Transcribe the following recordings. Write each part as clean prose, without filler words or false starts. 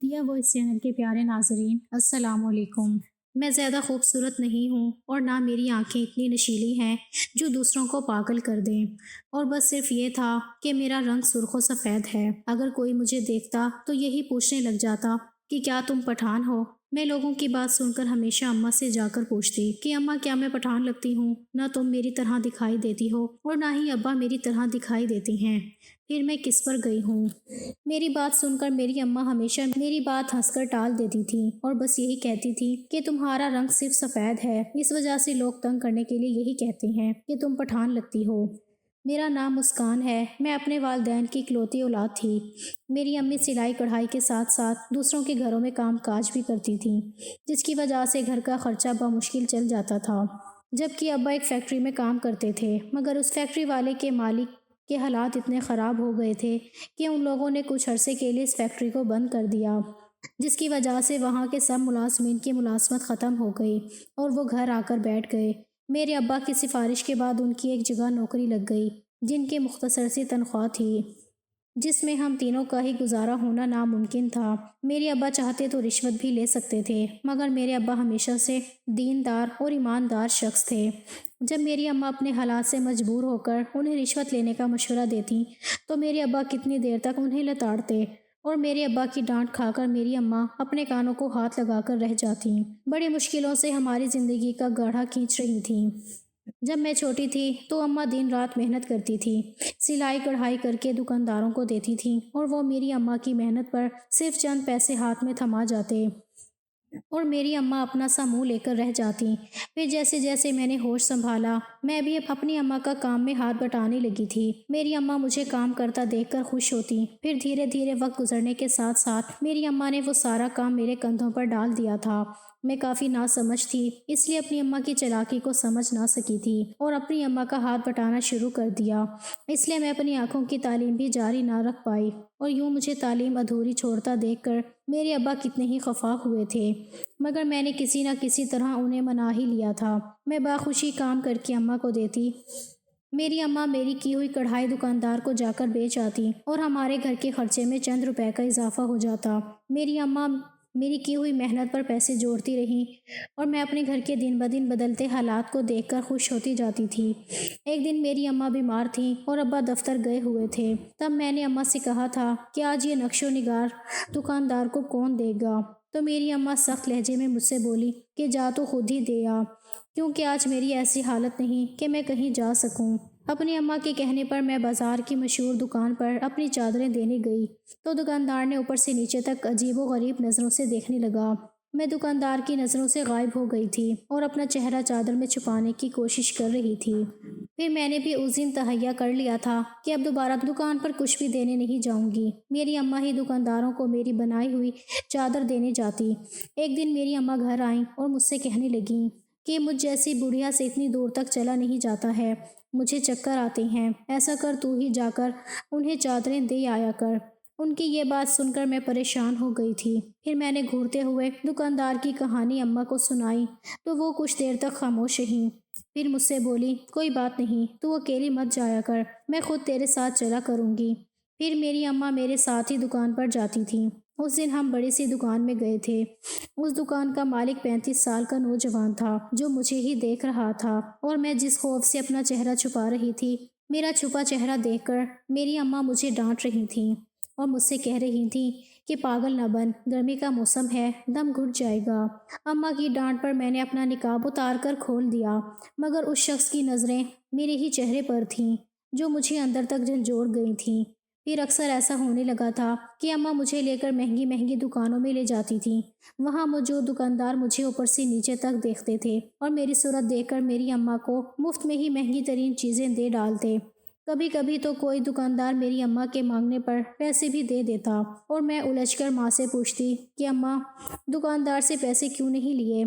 یا وہ اس چینل کے پیارے ناظرین، السلام علیکم۔ میں زیادہ خوبصورت نہیں ہوں اور نہ میری آنکھیں اتنی نشیلی ہیں جو دوسروں کو پاگل کر دیں، اور بس صرف یہ تھا کہ میرا رنگ سرخ و سفید ہے۔ اگر کوئی مجھے دیکھتا تو یہی پوچھنے لگ جاتا کہ کیا تم پٹھان ہو؟ میں لوگوں کی بات سن کر ہمیشہ اماں سے جا کر پوچھتی کہ اماں کیا میں پٹھان لگتی ہوں؟ نہ تم میری طرح دکھائی دیتی ہو اور نہ ہی ابا میری طرح دکھائی دیتی ہیں، پھر میں کس پر گئی ہوں؟ میری بات سن کر میری اماں ہمیشہ میری بات ہنس کر ٹال دیتی تھی اور بس یہی کہتی تھی کہ تمہارا رنگ صرف سفید ہے، اس وجہ سے لوگ تنگ کرنے کے لیے یہی کہتے ہیں کہ تم پٹھان لگتی ہو۔ میرا نام مسکان ہے۔ میں اپنے والدین کی اکلوتی اولاد تھی۔ میری امی سلائی کڑھائی کے ساتھ ساتھ دوسروں کے گھروں میں کام کاج بھی کرتی تھیں، جس کی وجہ سے گھر کا خرچہ بمشکل چل جاتا تھا، جبکہ ابا ایک فیکٹری میں کام کرتے تھے، مگر اس فیکٹری والے کے مالک کے حالات اتنے خراب ہو گئے تھے کہ ان لوگوں نے کچھ عرصے کے لیے اس فیکٹری کو بند کر دیا، جس کی وجہ سے وہاں کے سب ملازمین کی ملازمت ختم ہو گئی اور وہ گھر آ کر بیٹھ گئے۔ میرے ابا کی سفارش کے بعد ان کی ایک جگہ نوکری لگ گئی، جن کی مختصر سی تنخواہ تھی، جس میں ہم تینوں کا ہی گزارا ہونا ناممکن تھا۔ میرے ابا چاہتے تو رشوت بھی لے سکتے تھے، مگر میرے ابا ہمیشہ سے دیندار اور ایماندار شخص تھے۔ جب میری اماں اپنے حالات سے مجبور ہو کر انہیں رشوت لینے کا مشورہ دیتی تو میرے ابا کتنی دیر تک انہیں لتاڑتے، اور میرے ابا کی ڈانٹ کھا کر میری اماں اپنے کانوں کو ہاتھ لگا کر رہ جاتی، بڑی مشکلوں سے ہماری زندگی کا گاڑھا کھینچ رہی تھیں۔ جب میں چھوٹی تھی تو اماں دن رات محنت کرتی تھی، سلائی کڑھائی کر کے دکانداروں کو دیتی تھیں، اور وہ میری اماں کی محنت پر صرف چند پیسے ہاتھ میں تھما جاتے اور میری اماں اپنا سا منہ لے کر رہ جاتی۔ پھر جیسے جیسے میں نے ہوش سنبھالا، میں بھی اپنی اماں کا کام میں ہاتھ بٹانے لگی تھی۔ میری اماں مجھے کام کرتا دیکھ کر خوش ہوتی۔ پھر دھیرے دھیرے وقت گزرنے کے ساتھ ساتھ میری اماں نے وہ سارا کام میرے کندھوں پر ڈال دیا تھا۔ میں کافی ناسمجھ تھی، اس لیے اپنی اماں کی چالاکی کو سمجھ نہ سکی تھی اور اپنی اماں کا ہاتھ بٹانا شروع کر دیا، اس لیے میں اپنی آنکھوں کی تعلیم بھی جاری نہ رکھ پائی، اور یوں مجھے تعلیم ادھوری چھوڑتا دیکھ کر میرے ابا کتنے ہی خفا ہوئے تھے، مگر میں نے کسی نہ کسی طرح انہیں منا ہی لیا تھا۔ میں باخوشی کام کر کے اماں کو دیتی۔ میری اماں میری کی ہوئی کڑھائی دکاندار کو جا کر بیچ آتی اور ہمارے گھر کے خرچے میں چند روپے کا اضافہ ہو جاتا۔ میری اماں میری کی ہوئی محنت پر پیسے جوڑتی رہیں اور میں اپنے گھر کے دن بدن بدلتے حالات کو دیکھ کر خوش ہوتی جاتی تھی۔ ایک دن میری اماں بیمار تھیں اور ابا دفتر گئے ہوئے تھے۔ تب میں نے اماں سے کہا تھا کہ آج یہ نقش و نگار دکاندار کو کون دے گا؟ تو میری اماں سخت لہجے میں مجھ سے بولی کہ جا تو خود ہی دے آ، کیونکہ آج میری ایسی حالت نہیں کہ میں کہیں جا سکوں۔ اپنی اماں کے کہنے پر میں بازار کی مشہور دکان پر اپنی چادریں دینے گئی تو دکاندار نے اوپر سے نیچے تک عجیب و غریب نظروں سے دیکھنے لگا۔ میں دکاندار کی نظروں سے غائب ہو گئی تھی اور اپنا چہرہ چادر میں چھپانے کی کوشش کر رہی تھی۔ پھر میں نے بھی اس دن تہیہ کر لیا تھا کہ اب دوبارہ دکان پر کچھ بھی دینے نہیں جاؤں گی۔ میری اماں ہی دکانداروں کو میری بنائی ہوئی چادر دینے جاتی۔ ایک دن میری اماں گھر آئیں اور مجھ سے کہنے لگیں کہ مجھ جیسی بڑھیا سے اتنی دور تک چلا نہیں جاتا ہے، مجھے چکر آتے ہیں، ایسا کر تو ہی جا کر انہیں چادریں دے آیا کر۔ ان کی یہ بات سن کر میں پریشان ہو گئی تھی۔ پھر میں نے گھورتے ہوئے دکاندار کی کہانی اماں کو سنائی تو وہ کچھ دیر تک خاموش رہیں، پھر مجھ سے بولی کوئی بات نہیں، تو اکیلی مت جایا کر، میں خود تیرے ساتھ چلا کروں گی۔ پھر میری اماں میرے ساتھ ہی دکان پر جاتی تھیں۔ اس دن ہم بڑی سی دکان میں گئے تھے۔ اس دکان کا مالک 35 سال کا نوجوان تھا جو مجھے ہی دیکھ رہا تھا، اور میں جس خوف سے اپنا چہرہ چھپا رہی تھی، میرا چھپا چہرہ دیکھ کر میری اماں مجھے ڈانٹ رہی تھیں اور مجھ سے کہہ رہی تھیں کہ پاگل نہ بن، گرمی کا موسم ہے، دم گھٹ جائے گا۔ اماں کی ڈانٹ پر میں نے اپنا نقاب اتار کر کھول دیا، مگر اس شخص کی نظریں میرے ہی چہرے پر تھیں جو مجھے اندر تک جھنجھوڑ گئی تھیں۔ پھر اکثر ایسا ہونے لگا تھا کہ اماں مجھے لے کر مہنگی مہنگی دکانوں میں لے جاتی تھیں۔ وہاں موجود دکاندار مجھے اوپر سے نیچے تک دیکھتے تھے اور میری صورت دیکھ کر میری اماں کو مفت میں ہی مہنگی ترین چیزیں دے ڈالتے۔ کبھی کبھی تو کوئی دکاندار میری اماں کے مانگنے پر پیسے بھی دے دیتا اور میں الجھ کر ماں سے پوچھتی کہ اماں دکاندار سے پیسے کیوں نہیں لیے؟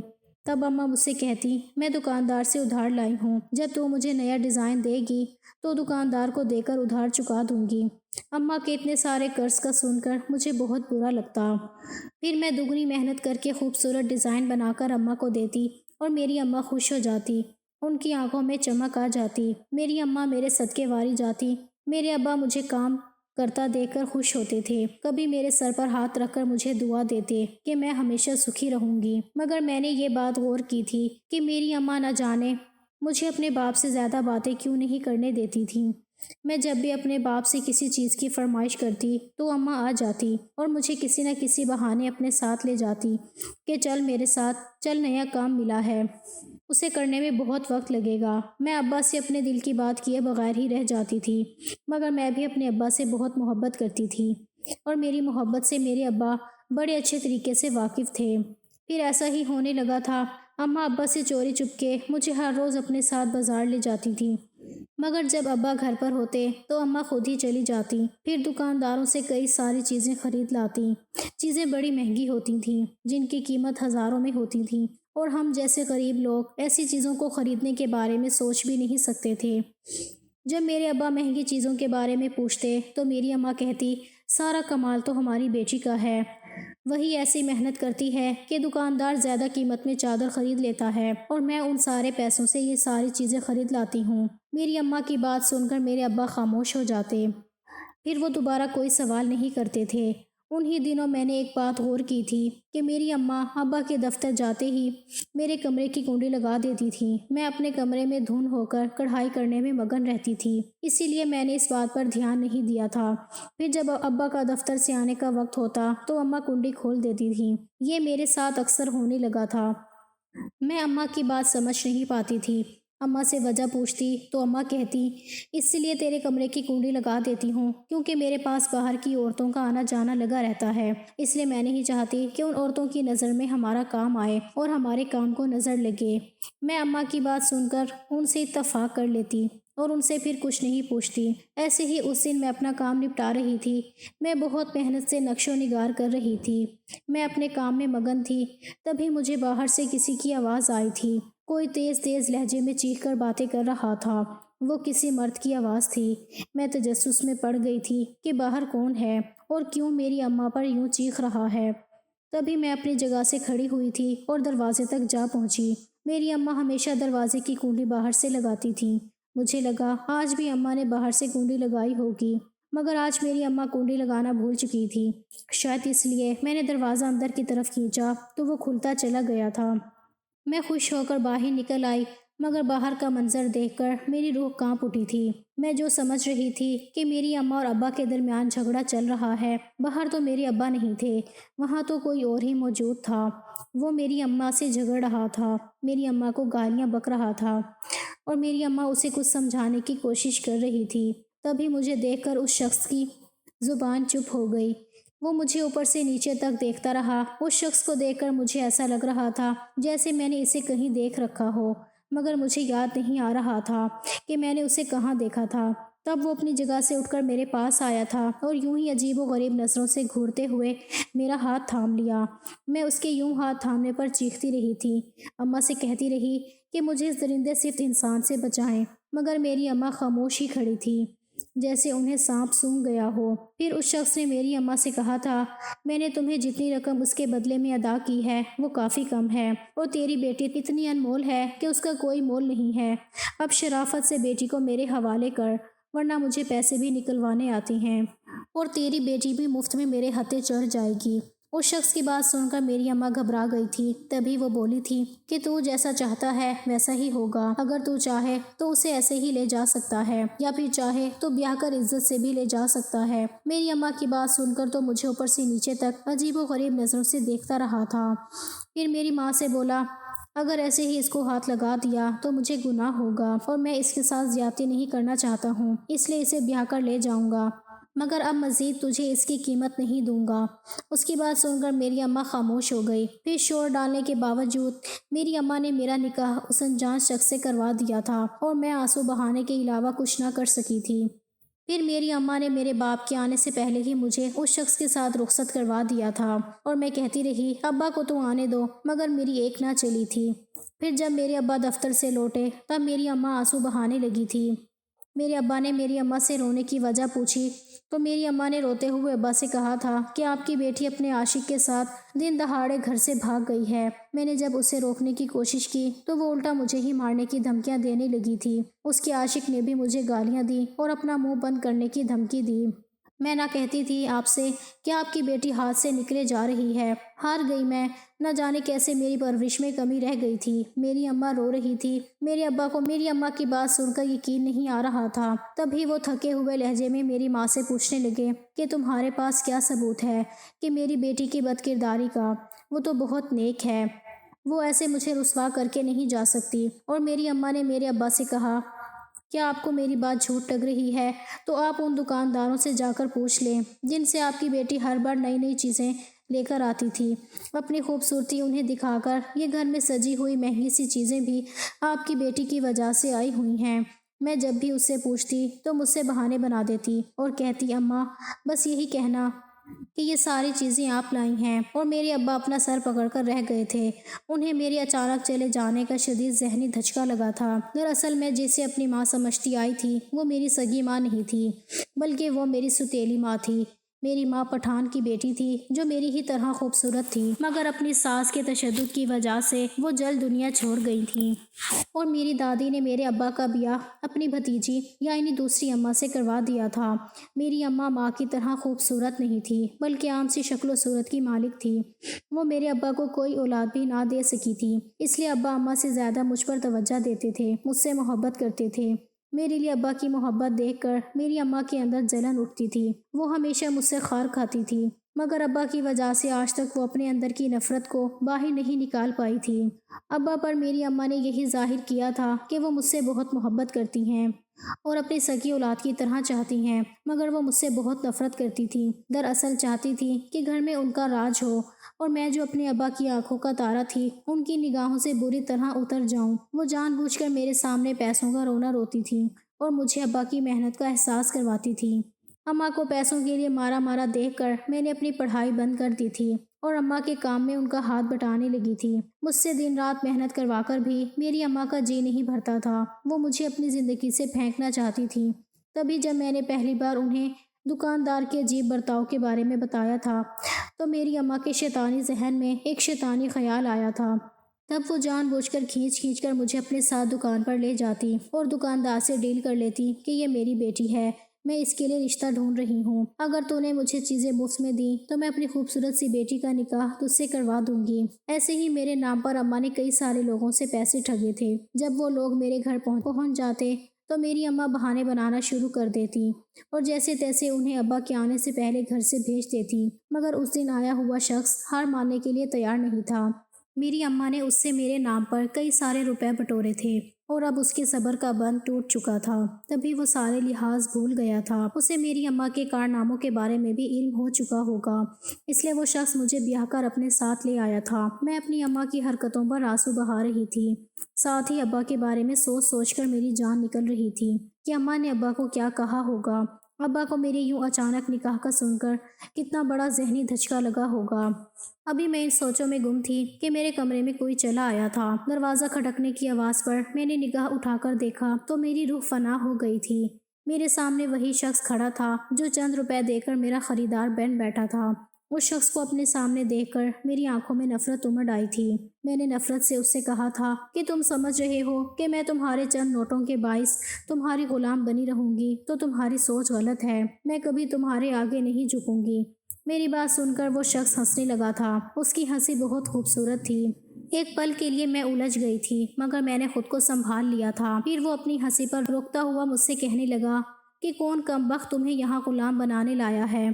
تب اماں مجھ سے کہتی میں دکاندار سے ادھار لائی ہوں، جب تو مجھے نیا ڈیزائن دے گی تو دکاندار کو دے کر ادھار چکا دوں گی۔ اماں کے اتنے سارے قرض کا سن کر مجھے بہت برا لگتا۔ پھر میں دگنی محنت کر کے خوبصورت ڈیزائن بنا کر اماں کو دیتی اور میری اماں خوش ہو جاتی، ان کی آنکھوں میں چمک آ جاتی۔ میری اماں میرے صدقے واری جاتی۔ میرے ابا مجھے کام کرتا دیکھ کر خوش ہوتے تھے، کبھی میرے سر پر ہاتھ رکھ کر مجھے دعا دیتے کہ میں ہمیشہ سکھی رہوں گی۔ مگر میں نے یہ بات غور کی تھی کہ میری اماں نہ جانے مجھے اپنے باپ سے زیادہ باتیں کیوں نہیں کرنے دیتی تھیں۔ میں جب بھی اپنے باپ سے کسی چیز کی فرمائش کرتی تو اماں آ جاتی اور مجھے کسی نہ کسی بہانے اپنے ساتھ لے جاتی کہ چل میرے ساتھ، چل نیا کام ملا ہے، اسے کرنے میں بہت وقت لگے گا۔ میں ابا سے اپنے دل کی بات کیے بغیر ہی رہ جاتی تھی، مگر میں بھی اپنے ابا سے بہت محبت کرتی تھی اور میری محبت سے میرے ابا بڑے اچھے طریقے سے واقف تھے۔ پھر ایسا ہی ہونے لگا تھا، اماں ابا سے چوری چپکے مجھے ہر روز اپنے ساتھ بازار لے جاتی تھی، مگر جب ابا گھر پر ہوتے تو اماں خود ہی چلی جاتی، پھر دکانداروں سے کئی ساری چیزیں خرید لاتی۔ چیزیں بڑی مہنگی ہوتی تھیں، جن کی قیمت ہزاروں میں ہوتی تھی، اور ہم جیسے غریب لوگ ایسی چیزوں کو خریدنے کے بارے میں سوچ بھی نہیں سکتے تھے۔ جب میرے ابا مہنگی چیزوں کے بارے میں پوچھتے تو میری اماں کہتی، سارا کمال تو ہماری بیٹی کا ہے، وہی ایسی محنت کرتی ہے کہ دکاندار زیادہ قیمت میں چادر خرید لیتا ہے اور میں ان سارے پیسوں سے یہ ساری چیزیں خرید لاتی ہوں۔ میری اماں کی بات سن کر میرے ابا خاموش ہو جاتے، پھر وہ دوبارہ کوئی سوال نہیں کرتے تھے۔ انہی دنوں میں نے ایک بات غور کی تھی کہ میری اماں ابا کے دفتر جاتے ہی میرے کمرے کی کنڈی لگا دیتی تھی۔ میں اپنے کمرے میں دھن ہو کر کڑھائی کرنے میں مگن رہتی تھی، اسی لیے میں نے اس بات پر دھیان نہیں دیا تھا۔ پھر جب ابا کا دفتر سے آنے کا وقت ہوتا تو اماں کنڈی کھول دیتی تھی۔ یہ میرے ساتھ اکثر ہونے لگا تھا۔ میں اماں کی بات سمجھ نہیں پاتی تھی۔ اماں سے وجہ پوچھتی تو اماں کہتی، اس لیے تیرے کمرے کی کنڈی لگا دیتی ہوں کیونکہ میرے پاس باہر کی عورتوں کا آنا جانا لگا رہتا ہے، اس لیے میں نہیں چاہتی کہ ان عورتوں کی نظر میں ہمارا کام آئے اور ہمارے کام کو نظر لگے۔ میں اماں کی بات سن کر ان سے اتفاق کر لیتی اور ان سے پھر کچھ نہیں پوچھتی۔ ایسے ہی اس دن میں اپنا کام نپٹا رہی تھی۔ میں بہت محنت سے نقش و نگار کر رہی تھی، میں اپنے کام میں مگن تھی، تبھی مجھے باہر سے کسی کی آواز آئی تھی۔ کوئی تیز تیز لہجے میں چیخ کر باتیں کر رہا تھا، وہ کسی مرد کی آواز تھی۔ میں تجسس میں پڑ گئی تھی کہ باہر کون ہے اور کیوں میری اماں پر یوں چیخ رہا ہے۔ تبھی میں اپنی جگہ سے کھڑی ہوئی تھی اور دروازے تک جا پہنچی۔ میری اماں ہمیشہ دروازے کی کنڈی باہر سے لگاتی تھیں۔ مجھے لگا آج بھی اماں نے باہر سے کنڈی لگائی ہوگی، مگر آج میری اماں کنڈی لگانا بھول چکی تھی۔ شاید اس لیے میں نے دروازہ اندر کی طرف کھینچا تو وہ کھلتا چلا گیا تھا۔ میں خوش ہو کر باہر نکل آئی، مگر باہر کا منظر دیکھ کر میری روح کانپ اٹھی تھی۔ میں جو سمجھ رہی تھی کہ میری اماں اور ابا کے درمیان جھگڑا چل رہا ہے، باہر تو میرے ابا نہیں تھے، وہاں تو کوئی اور ہی موجود تھا۔ وہ میری اماں سے جھگڑ رہا تھا، میری اماں کو گالیاں بک رہا تھا اور میری اماں اسے کچھ سمجھانے کی کوشش کر رہی تھی۔ تبھی مجھے دیکھ کر اس شخص کی زبان چپ ہو گئی۔ وہ مجھے اوپر سے نیچے تک دیکھتا رہا۔ اس شخص کو دیکھ کر مجھے ایسا لگ رہا تھا جیسے میں نے اسے کہیں دیکھ رکھا ہو، مگر مجھے یاد نہیں آ رہا تھا کہ میں نے اسے کہاں دیکھا تھا۔ تب وہ اپنی جگہ سے اٹھ کر میرے پاس آیا تھا اور یوں ہی عجیب و غریب نظروں سے گھورتے ہوئے میرا ہاتھ تھام لیا۔ میں اس کے یوں ہاتھ تھامنے پر چیختی رہی تھی، اماں سے کہتی رہی کہ مجھے اس درندے صفت انسان سے بچائیں، مگر میری اماں خاموش ہی کھڑی تھی، جیسے انہیں سانپ سونگھ گیا ہو۔ پھر اس شخص نے میری اماں سے کہا تھا، میں نے تمہیں جتنی رقم اس کے بدلے میں ادا کی ہے وہ کافی کم ہے، اور تیری بیٹی اتنی انمول ہے کہ اس کا کوئی مول نہیں ہے۔ اب شرافت سے بیٹی کو میرے حوالے کر، ورنہ مجھے پیسے بھی نکلوانے آتے ہیں اور تیری بیٹی بھی مفت میں میرے ہتھے چڑھ جائے گی۔ اس شخص کی بات سن کر میری اماں گھبرا گئی تھی۔ تبھی وہ بولی تھی کہ تو جیسا چاہتا ہے ویسا ہی ہوگا، اگر تو چاہے تو اسے ایسے ہی لے جا سکتا ہے، یا پھر چاہے تو بیاہ کر عزت سے بھی لے جا سکتا ہے۔ میری اماں کی بات سن کر تو مجھے اوپر سے نیچے تک عجیب و غریب نظروں سے دیکھتا رہا تھا۔ پھر میری ماں سے بولا، اگر ایسے ہی اس کو ہاتھ لگا دیا تو مجھے گناہ ہوگا، اور میں اس کے ساتھ زیادتی نہیں کرنا چاہتا ہوں، اس لیے اسے بیاہ کر لے جاؤں گا، مگر اب مزید تجھے اس کی قیمت نہیں دوں گا۔ اس کی بات سن کر میری اماں خاموش ہو گئی۔ پھر شور ڈالنے کے باوجود میری اماں نے میرا نکاح اس انجان شخص سے کروا دیا تھا، اور میں آنسو بہانے کے علاوہ کچھ نہ کر سکی تھی۔ پھر میری اماں نے میرے باپ کے آنے سے پہلے ہی مجھے اس شخص کے ساتھ رخصت کروا دیا تھا، اور میں کہتی رہی، ابا کو تو آنے دو، مگر میری ایک نہ چلی تھی۔ پھر جب میرے ابا دفتر سے لوٹے تب میری اماں آنسو بہانے لگی تھی۔ میرے ابا نے میری اماں سے رونے کی وجہ پوچھی تو میری اماں نے روتے ہوئے ابا سے کہا تھا کہ آپ کی بیٹی اپنے عاشق کے ساتھ دن دہاڑے گھر سے بھاگ گئی ہے۔ میں نے جب اسے روکنے کی کوشش کی تو وہ الٹا مجھے ہی مارنے کی دھمکیاں دینے لگی تھی۔ اس کے عاشق نے بھی مجھے گالیاں دی اور اپنا منہ بند کرنے کی دھمکی دی۔ میں نہ کہتی تھی آپ سے کہ آپ کی بیٹی ہاتھ سے نکلے جا رہی ہے۔ ہار گئی میں، نہ جانے کیسے میری پرورش میں کمی رہ گئی تھی۔ میری اماں رو رہی تھی۔ میرے ابا کو میری اماں کی بات سن کر یقین نہیں آ رہا تھا۔ تبھی وہ تھکے ہوئے لہجے میں میری ماں سے پوچھنے لگے کہ تمہارے پاس کیا ثبوت ہے کہ میری بیٹی کی بد کرداری کا؟ وہ تو بہت نیک ہے، وہ ایسے مجھے رسوا کر کے نہیں جا سکتی۔ اور میری اماں نے میرے ابا سے کہا، کیا آپ کو میری بات جھوٹ لگ رہی ہے تو آپ ان دکانداروں سے جا کر پوچھ لیں جن سے آپ کی بیٹی ہر بار نئی نئی چیزیں لے کر آتی تھی۔ اپنی خوبصورتی انہیں دکھا کر یہ گھر میں سجی ہوئی مہنگی سی چیزیں بھی آپ کی بیٹی کی وجہ سے آئی ہوئی ہیں۔ میں جب بھی اس سے پوچھتی تو مجھ سے بہانے بنا دیتی اور کہتی، اماں بس یہی کہنا کہ یہ ساری چیزیں آپ لائی ہیں۔ اور میرے ابا اپنا سر پکڑ کر رہ گئے تھے۔ انہیں میرے اچانک چلے جانے کا شدید ذہنی دھچکا لگا تھا۔ دراصل میں جسے اپنی ماں سمجھتی آئی تھی وہ میری سگی ماں نہیں تھی، بلکہ وہ میری سوتیلی ماں تھی۔ میری ماں پٹھان کی بیٹی تھی جو میری ہی طرح خوبصورت تھی، مگر اپنی ساس کے تشدد کی وجہ سے وہ جلد دنیا چھوڑ گئی تھی۔ اور میری دادی نے میرے ابا کا بیاہ اپنی بھتیجی یعنی دوسری اماں سے کروا دیا تھا۔ میری اماں ماں کی طرح خوبصورت نہیں تھی، بلکہ عام سی شکل و صورت کی مالک تھی۔ وہ میرے ابا کو کوئی اولاد بھی نہ دے سکی تھی، اس لیے ابا اماں سے زیادہ مجھ پر توجہ دیتے تھے، مجھ سے محبت کرتے تھے۔ میرے لیے ابا کی محبت دیکھ کر میری اماں کے اندر جلن اٹھتی تھی۔ وہ ہمیشہ مجھ سے خار کھاتی تھی، مگر ابا کی وجہ سے آج تک وہ اپنے اندر کی نفرت کو باہر نہیں نکال پائی تھی۔ ابا پر میری اماں نے یہی ظاہر کیا تھا کہ وہ مجھ سے بہت محبت کرتی ہیں اور اپنی سگی اولاد کی طرح چاہتی ہیں، مگر وہ مجھ سے بہت نفرت کرتی تھی۔ دراصل چاہتی تھی کہ گھر میں ان کا راج ہو اور میں جو اپنے ابا کی آنکھوں کا تارا تھی ان کی نگاہوں سے بری طرح اتر جاؤں۔ وہ جان بوجھ کر میرے سامنے پیسوں کا رونا روتی تھی اور مجھے ابا کی محنت کا احساس کرواتی تھی۔ اماں کو پیسوں کے لیے مارا مارا دیکھ کر میں نے اپنی پڑھائی بند کر دی تھی اور اماں کے کام میں ان کا ہاتھ بٹانے لگی تھی۔ مجھ سے دن رات محنت کروا کر بھی میری اماں کا جی نہیں بھرتا تھا۔ وہ مجھے اپنی زندگی سے پھینکنا چاہتی تھی۔ تبھی جب میں نے پہلی بار انہیں دکاندار کے عجیب برتاؤ کے بارے میں بتایا تھا تو میری اماں کے شیطانی ذہن میں ایک شیطانی خیال آیا تھا۔ تب وہ جان بوجھ کر کھینچ کر مجھے اپنے ساتھ دکان پر لے جاتی اور دکاندار سے ڈیل کر لیتی کہ یہ میری بیٹی ہے، میں اس کے لیے رشتہ ڈھونڈ رہی ہوں۔ اگر تو نے مجھے چیزیں مفت میں دی تو میں اپنی خوبصورت سی بیٹی کا نکاح تجھ سے کروا دوں گی۔ ایسے ہی میرے نام پر اماں نے کئی سارے لوگوں سے پیسے ٹھگے تھے۔ جب وہ لوگ میرے گھر پہنچ جاتے تو میری اماں بہانے بنانا شروع کر دیتی اور جیسے تیسے انہیں ابا کے آنے سے پہلے گھر سے بھیج دیتی، مگر اس دن آیا ہوا شخص ہار ماننے کے لیے تیار نہیں تھا۔ میری اماں نے اس سے میرے نام پر کئی سارے روپے بٹورے تھے اور اب اس کے صبر کا بند ٹوٹ چکا تھا۔ تبھی وہ سارے لحاظ بھول گیا تھا۔ اسے میری اماں کے کارناموں کے بارے میں بھی علم ہو چکا ہوگا، اس لیے وہ شخص مجھے بیاہ کر اپنے ساتھ لے آیا تھا۔ میں اپنی اماں کی حرکتوں پر آنسو بہا رہی تھی، ساتھ ہی ابا کے بارے میں سوچ کر میری جان نکل رہی تھی کہ اماں نے ابا کو کیا کہا ہوگا۔ ابا کو میرے یوں اچانک نکاح کا سن کر کتنا بڑا ذہنی دھچکا لگا ہوگا۔ ابھی میں ان سوچوں میں گم تھی کہ میرے کمرے میں کوئی چلا آیا تھا۔ دروازہ کھٹکنے کی آواز پر میں نے نگاہ اٹھا کر دیکھا تو میری روح فنا ہو گئی تھی۔ میرے سامنے وہی شخص کھڑا تھا جو چند روپے دے کر میرا خریدار بن بیٹھا تھا۔ اس شخص کو اپنے سامنے دیکھ کر میری آنکھوں میں نفرت امڑ آئی تھی۔ میں نے نفرت سے اس سے کہا تھا کہ تم سمجھ رہے ہو کہ میں تمہارے چند نوٹوں کے باعث تمہاری غلام بنی رہوں گی تو تمہاری سوچ غلط ہے، میں کبھی تمہارے آگے نہیں جھکوں گی۔ میری بات سن کر وہ شخص ہنسنے لگا تھا۔ اس کی ہنسی بہت خوبصورت تھی۔ ایک پل کے لیے میں الجھ گئی تھی، مگر میں نے خود کو سنبھال لیا تھا۔ پھر وہ اپنی ہنسی پر روکتا ہوا مجھ سے کہنے لگا کہ کون کمبخت تمہیں یہاں غلام بنانے لایا ہے؟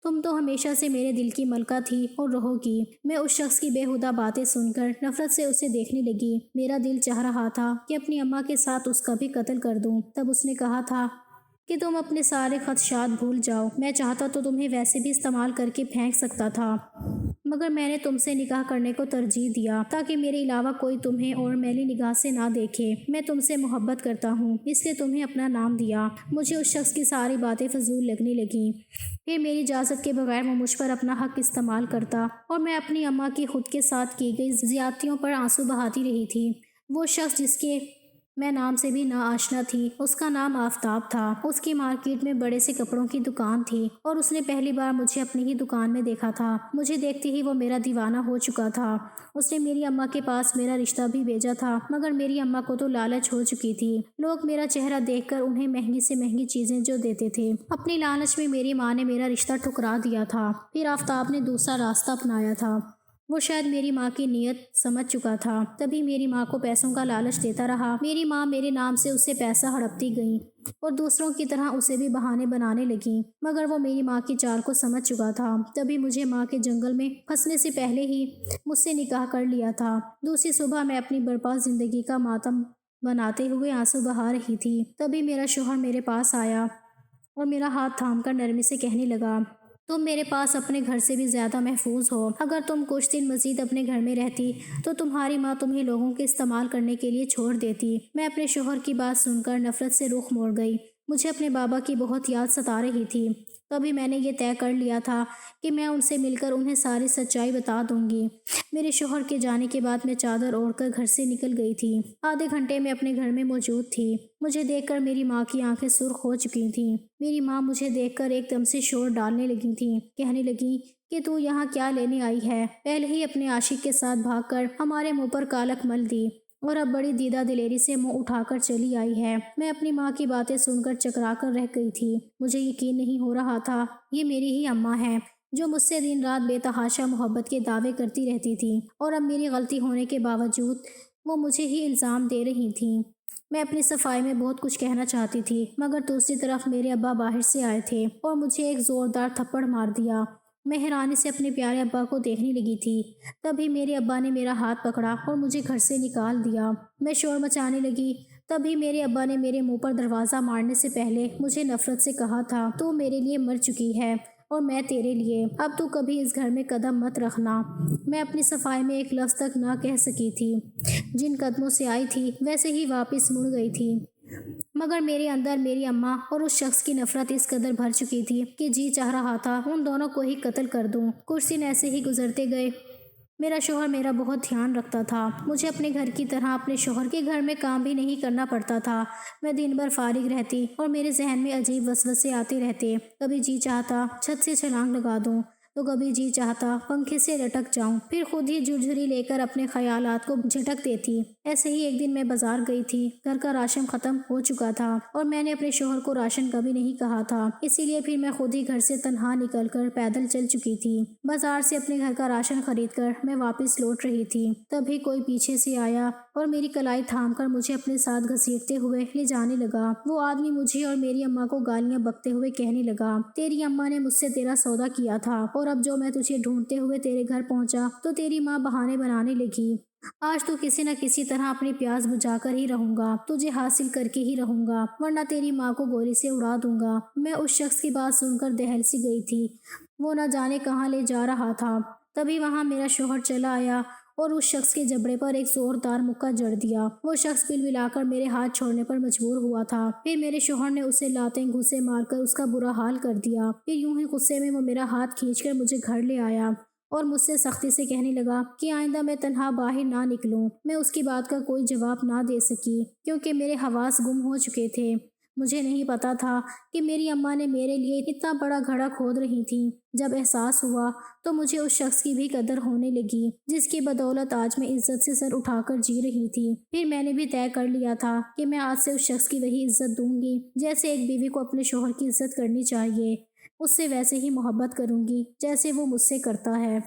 تم تو ہمیشہ سے میرے دل کی ملکہ تھی اور رہو گی۔ میں اس شخص کی بےہودہ باتیں سن کر نفرت سے اسے دیکھنے لگی۔ میرا دل چاہ رہا تھا کہ اپنی اماں کے ساتھ اس کا بھی قتل کر دوں۔ تب اس نے کہا تھا کہ تم اپنے سارے خدشات بھول جاؤ، میں چاہتا تو تمہیں ویسے بھی استعمال کر کے پھینک سکتا تھا، مگر میں نے تم سے نکاح کرنے کو ترجیح دیا تاکہ میرے علاوہ کوئی تمہیں اور میلی نگاہ سے نہ دیکھے۔ میں تم سے محبت کرتا ہوں، اس لیے تمہیں اپنا نام دیا۔ مجھے اس شخص کی ساری باتیں فضول لگنے لگیں۔ پھر میری اجازت کے بغیر وہ مجھ پر اپنا حق استعمال کرتا اور میں اپنی اماں کی خود کے ساتھ کی گئی زیادتیوں پر آنسو بہاتی رہی تھی۔ وہ شخص جس کے میں نام سے بھی ناآشنا تھی۔ اس کا نام آفتاب تھا۔ اس کی مارکیٹ میں بڑے سے کپڑوں کی دکان تھی اور اس نے پہلی بار مجھے اپنی ہی دکان میں دیکھا تھا۔ مجھے دیکھتے ہی وہ میرا دیوانہ ہو چکا تھا۔ اس نے میری اماں کے پاس میرا رشتہ بھی بھیجا تھا، مگر میری اماں کو تو لالچ ہو چکی تھی۔ لوگ میرا چہرہ دیکھ کر انہیں مہنگی سے مہنگی چیزیں جو دیتے تھے۔ اپنی لالچ میں میری ماں نے میرا رشتہ ٹھکرا دیا تھا۔ پھر آفتاب نے دوسرا راستہ اپنایا تھا۔ وہ شاید میری ماں کی نیت سمجھ چکا تھا، تبھی میری ماں کو پیسوں کا لالچ دیتا رہا۔ میری ماں میرے نام سے اسے پیسہ ہڑپتی گئی اور دوسروں کی طرح اسے بھی بہانے بنانے لگیں، مگر وہ میری ماں کی چال کو سمجھ چکا تھا۔ تبھی مجھے ماں کے جنگل میں پھنسنے سے پہلے ہی مجھ سے نکاح کر لیا تھا۔ دوسری صبح میں اپنی برباد زندگی کا ماتم بناتے ہوئے آنسو بہا رہی تھی، تبھی میرا شوہر میرے پاس آیا اور میرا ہاتھ تھام کر نرمی سے کہنے لگا، تم میرے پاس اپنے گھر سے بھی زیادہ محفوظ ہو۔ اگر تم کچھ دن مزید اپنے گھر میں رہتی تو تمہاری ماں تمہیں لوگوں کے استعمال کرنے کے لیے چھوڑ دیتی۔ میں اپنے شوہر کی بات سن کر نفرت سے رخ موڑ گئی۔ مجھے اپنے بابا کی بہت یاد ستا رہی تھی۔ تبھی میں نے یہ طے کر لیا تھا کہ میں ان سے مل کر انہیں ساری سچائی بتا دوں گی۔ میرے شوہر کے جانے کے بعد میں چادر اوڑھ کر گھر سے نکل گئی تھی۔ آدھے گھنٹے میں اپنے گھر میں موجود تھی۔ مجھے دیکھ کر میری ماں کی آنکھیں سرخ ہو چکی تھیں۔ میری ماں مجھے دیکھ کر ایک دم سے شور ڈالنے لگی تھیں، کہنے لگی کہ تو یہاں کیا لینے آئی ہے؟ پہلے ہی اپنے عاشق کے ساتھ بھاگ کر ہمارے منہ پر کالک مل دی اور اب بڑی دیدہ دلیری سے منہ اٹھا کر چلی آئی ہے۔ میں اپنی ماں کی باتیں سن کر چکرا کر رہ گئی تھی۔ مجھے یقین نہیں ہو رہا تھا یہ میری ہی اماں ہے جو مجھ سے دن رات بے تحاشا محبت کے دعوے کرتی رہتی تھی، اور اب میری غلطی ہونے کے باوجود وہ مجھے ہی الزام دے رہی تھیں۔ میں اپنی صفائی میں بہت کچھ کہنا چاہتی تھی، مگر دوسری طرف میرے ابا باہر سے آئے تھے اور مجھے ایک زوردار تھپڑ مار دیا۔ میں حیرانی سے اپنے پیارے ابا کو دیکھنے لگی تھی۔ تبھی میرے ابا نے میرا ہاتھ پکڑا اور مجھے گھر سے نکال دیا۔ میں شور مچانے لگی۔ تبھی میرے ابا نے میرے منہ پر دروازہ مارنے سے پہلے مجھے نفرت سے کہا تھا، تو میرے لیے مر چکی ہے اور میں تیرے لیے، اب تو کبھی اس گھر میں قدم مت رکھنا۔ میں اپنی صفائی میں ایک لفظ تک نہ کہہ سکی تھی۔ جن قدموں سے آئی تھی ویسے ہی واپس مڑ گئی تھی، مگر میرے اندر میری اماں اور اس شخص کی نفرت اس قدر بھر چکی تھی کہ جی چاہ رہا تھا ان دونوں کو ہی قتل کر دوں۔ کچھ دن ایسے ہی گزرتے گئے۔ میرا شوہر میرا بہت دھیان رکھتا تھا۔ مجھے اپنے گھر کی طرح اپنے شوہر کے گھر میں کام بھی نہیں کرنا پڑتا تھا۔ میں دن بھر فارغ رہتی اور میرے ذہن میں عجیب وسوسے آتے رہتے۔ کبھی جی چاہتا چھت سے چھلانگ لگا دوں تو کبھی جی چاہتا پنکھے سے لٹک جاؤں، پھر خود ہی جھرجھری لے کر اپنے خیالات کو جھٹک دیتی۔ ایسے ہی ایک دن میں بازار گئی تھی۔ گھر کا راشن ختم ہو چکا تھا اور میں نے اپنے شوہر کو راشن کبھی نہیں کہا تھا، اسی لیے پھر میں خود ہی گھر سے تنہا نکل کر پیدل چل چکی تھی۔ بازار سے اپنے گھر کا راشن خرید کر میں واپس لوٹ رہی تھی، تبھی کوئی پیچھے سے آیا اور میری کلائی تھام کر مجھے اپنے ساتھ گھسیٹتے ہوئے لے جانے لگا۔ وہ آدمی مجھے اور میری اماں کو گالیاں بکتے ہوئے کہنے لگا، تیری اماں نے مجھ سے تیرا سودا کیا تھا اور اب جو میں تجھے ڈھونڈتے ہوئے تیرے گھر پہنچا تو تیری ماں بہانے بنانے لگی۔ آج تو کسی نہ کسی طرح اپنی پیاس بجھا کر ہی رہوں گا، تجھے حاصل کر کے ہی رہوں گا، ورنہ تیری ماں کو گولی سے اڑا دوں گا۔ میں اس شخص کی بات سن کر دہل سی گئی تھی، وہ نہ جانے کہاں لے جا رہا تھا۔ تبھی وہاں میرا شوہر چلا آیا اور اس شخص کے جبڑے پر ایک زوردار مکہ جڑ دیا۔ وہ شخص بلبلا کر میرے ہاتھ چھوڑنے پر مجبور ہوا تھا۔ پھر میرے شوہر نے اسے لاتیں گھوسے مار کر اس کا برا حال کر دیا۔ پھر یوں ہی غصے میں وہ میرا ہاتھ کھینچ کر مجھے گھر لے آیا اور مجھ سے سختی سے کہنے لگا کہ آئندہ میں تنہا باہر نہ نکلوں۔ میں اس کی بات کا کوئی جواب نہ دے سکی کیونکہ میرے حواس گم ہو چکے تھے۔ مجھے نہیں پتا تھا کہ میری اماں نے میرے لیے اتنا بڑا گھڑا کھود رہی تھیں۔ جب احساس ہوا تو مجھے اس شخص کی بھی قدر ہونے لگی جس کی بدولت آج میں عزت سے سر اٹھا کر جی رہی تھی۔ پھر میں نے بھی طے کر لیا تھا کہ میں آج سے اس شخص کی وہی عزت دوں گی جیسے ایک بیوی کو اپنے شوہر کی عزت کرنی چاہیے، اس سے ویسے ہی محبت کروں گی جیسے وہ مجھ سے کرتا ہے۔